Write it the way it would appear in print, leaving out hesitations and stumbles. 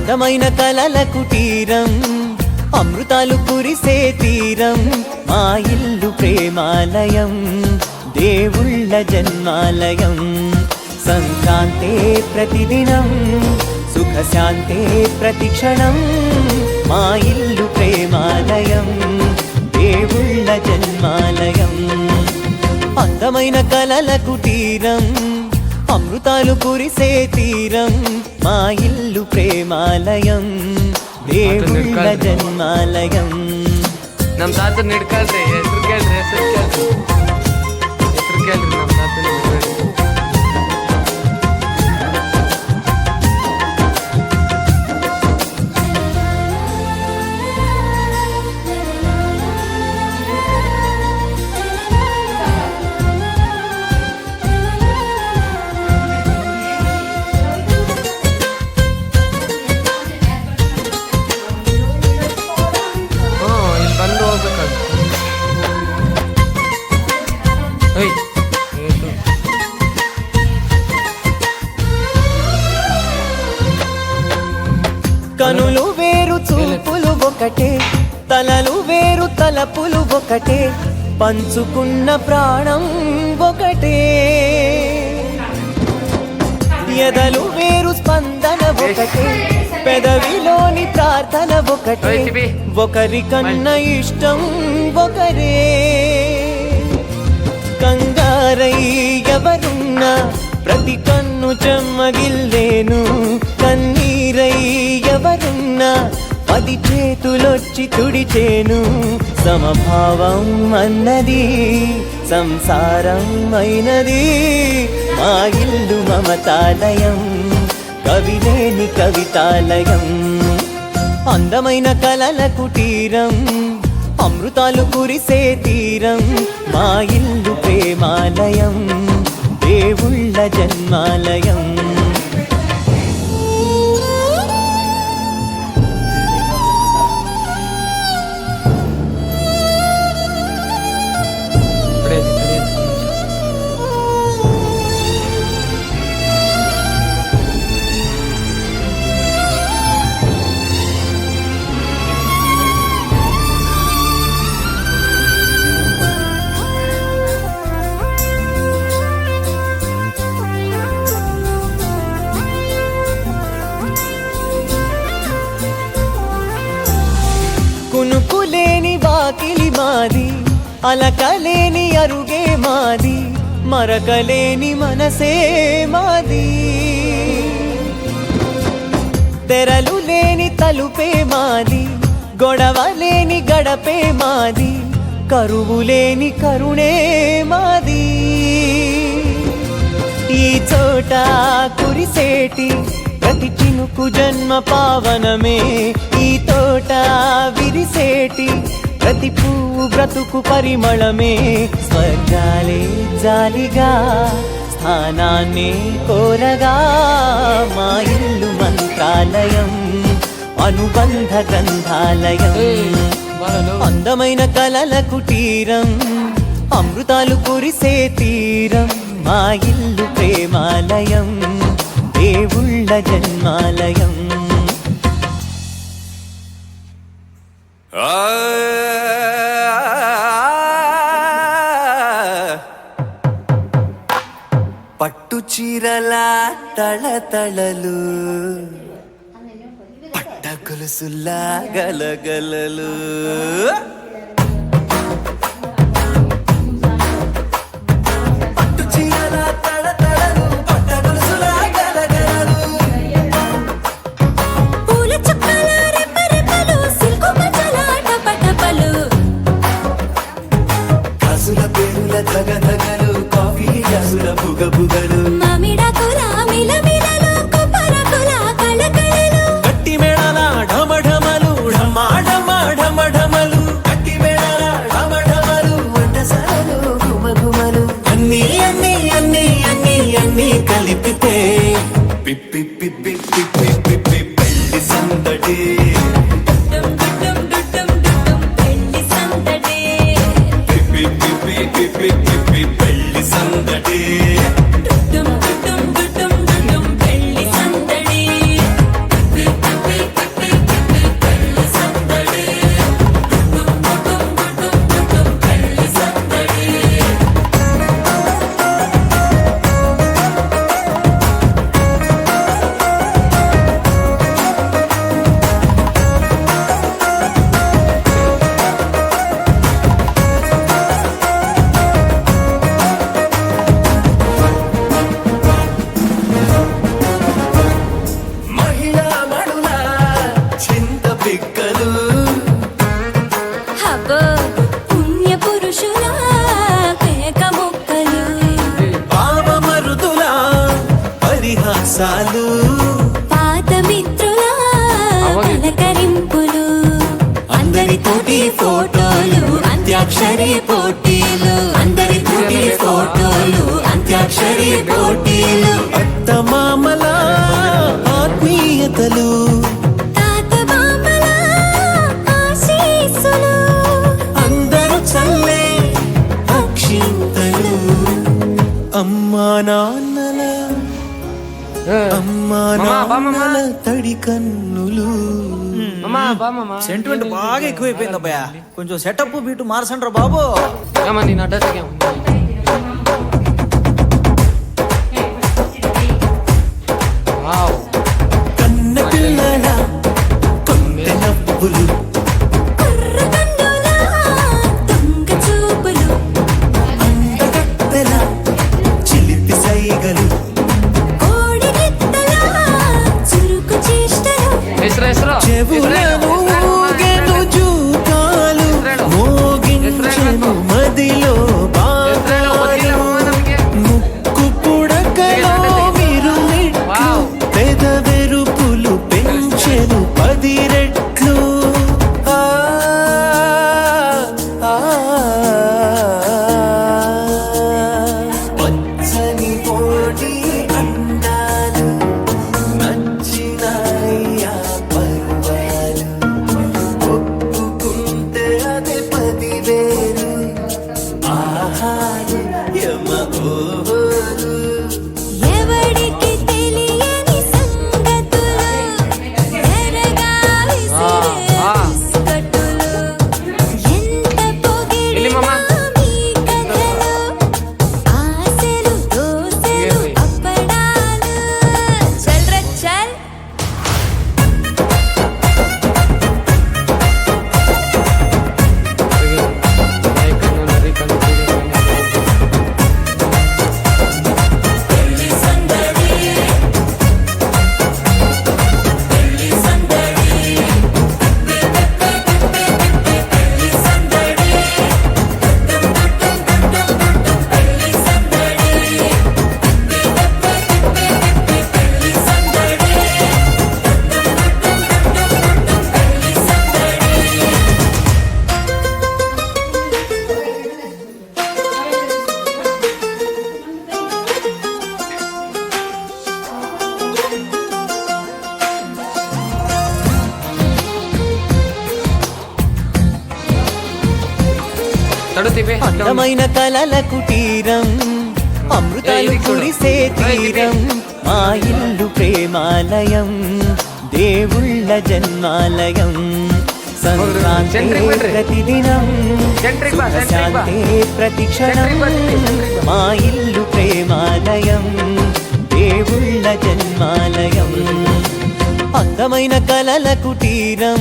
అందమైన కలల కుటీరం, అమృతాలు కురిసే తీరం, మా ఇల్లు ప్రేమాలయం, దేవుళ్ళ జన్మాలయం. సంక్రాంతే ప్రతిదినం, సుఖశాంతే ప్రతిక్షణం, మా ఇల్లు ప్రేమాలయం, దేవుళ్ళ జన్మాలయం. అందమైన కలల కుటీరం, అమృతాలు కురిసే తీరం, మా ఇల్లు ప్రేమాలయం, దేవుళ్ళ జన్మాలయం. ನಮ್ಮ ತಾತ ನಿಡ್ಕಲ್ರಿ ಹೆಸರು ಕೇಳ್ರಿ ನಮ್ಮ ತಾತ కనులు వేరు చూపులు ఒకటే, తలలు వేరు తలపులు ఒకటే, పంచుకున్న ప్రాణం ఒకటే. ఎదలు వేరు స్పందన ఒకటే, పెదవిలోని ప్రార్థన ఒకటే, ఒకరికన్నా ఇష్టం ఒకరే. కంగారై ఎవరున్నా ప్రతి కన్ను చెమ్మగిల్లేను, కన్నీరై ఎవరున్నా 10 చేతులొచ్చి తుడిచేను. సమభావం అన్నది సంసారం అయినది, మా ఇల్లు మమతాలయం, కవిలేని కవితాలయం. అందమైన కలల కుటీరం, అమృతాలు కురిసే తీరం, మా ఇల్లు ప్రేమాలయం, దేవుళ్ళ జన్మాలయం. కునుకులేని వాకిలి మాది, అలకలేని అరుగే మాది, మరకలేని మనసే మాది. తెరలు లేని తలుపే మాది, గొడవలేని గడపే మాది, కరువులేని కరుణే మాది. ఈ చోట కురిసేటి ప్రతి చినుకు జన్మ పావనమే, ఈ తోట విరిసేటి ప్రతి పువ్వు బ్రతుకు పరిమళమే. స్వర్గాలే జాలిగా స్థానాన్ని కోరగా, మా ఇల్లు మంత్రాలయం, అనుబంధ గ్రంథాలయం. అందమైన కలల కుటీరం, అమృతాలు కురిసే తీరం, మా ఇల్లు ప్రేమాలయం, దేవుళ్ళ జన్మాలయం. పట్టు చీరల తళతళలు, పట్ట గొలుసులా గలగలలు, ధగధగలు, కాఫీ గ్లాసుల బుగబుగలు, మామిడాకుల మిలమిలలు, కొబ్బరకుల కళకళలు, గట్టి మేళాల ఢమఢమలు, ఢమాఢమఢమఢమలు, గట్టి మేళాల ఢమఢమలు, వంటసాలలు గుమగుమలు, అన్నీ అన్నీ అన్నీ అన్నీ అన్నీ కలిపితే పిప్పి పిప్పి పిప్పి పిప్పి పెళ్లి సందడి. పెళ్లి సందడి, పెళ్లి సందడి. తోటి ఫోటోలు అంత్యాక్షరి పోటీలు అందరి తోటి ఫోటోలు అంత్యాక్షరి పోటీలు అత్తమామల ఆత్మీయతలు తాత మామల ఆశీస్సులు అందరూ చల్లే అక్షింతలు అమ్మా నాన్నల అమ్మా నాన్నల తడి కన్నులు మామా బా మామా సెంటిమెంట్ బాగా ఎక్కువైపోయింది అబ్బాయా కొంచెం సెటప్ బీటు మార్చండ్రా బాబు ఏమా నేను అడ్రస్కి వావ్ కన్న పిల్లల కొంటె నవ్వులు కుర్ర కన్నుల దొంగ చూపులు అందగత్తెల చిలిపి సైగలు కోడి గిత్తల చురుకు చేష్టలు ఎస్రా చెవులను ఊగెను జూకాలు మోగించెను మదిలో బాగాలు ముక్కు పుడకలో విరుమిట్లు పెదవెరుపులు పెంచెను 10 రెట్లు ఆ, ఆ, పచ్చని పోటీ అందాలు నచ్చినాయ్యా పర్వాలు ఒప్పుకుంటే అదే 10,000 ఆహాలు యమ ఓహోలు ఎవడికి తెలియని సంగతులు ఎరగా విసిరే బిస్కట్టులు ఎంత ఎల్లి మామ. పొగిడినా మీ కథలు ఆశలు దోసెలు అప్పడాలు చల్ రే చల్ తడు తిప్పే అందమైన కలల కుటీరం అమృతాలు కురిసే తీరం మా ఇల్లు ప్రేమాలయం దేవుళ్ళ జన్మాలయం సంక్రాంతి ప్రతిదినం శాంతే ప్రతిక్షణం మా ఇల్లు ప్రేమాలయం దేవుళ్ళ జన్మాలయం అందమైన కలల కుటీరం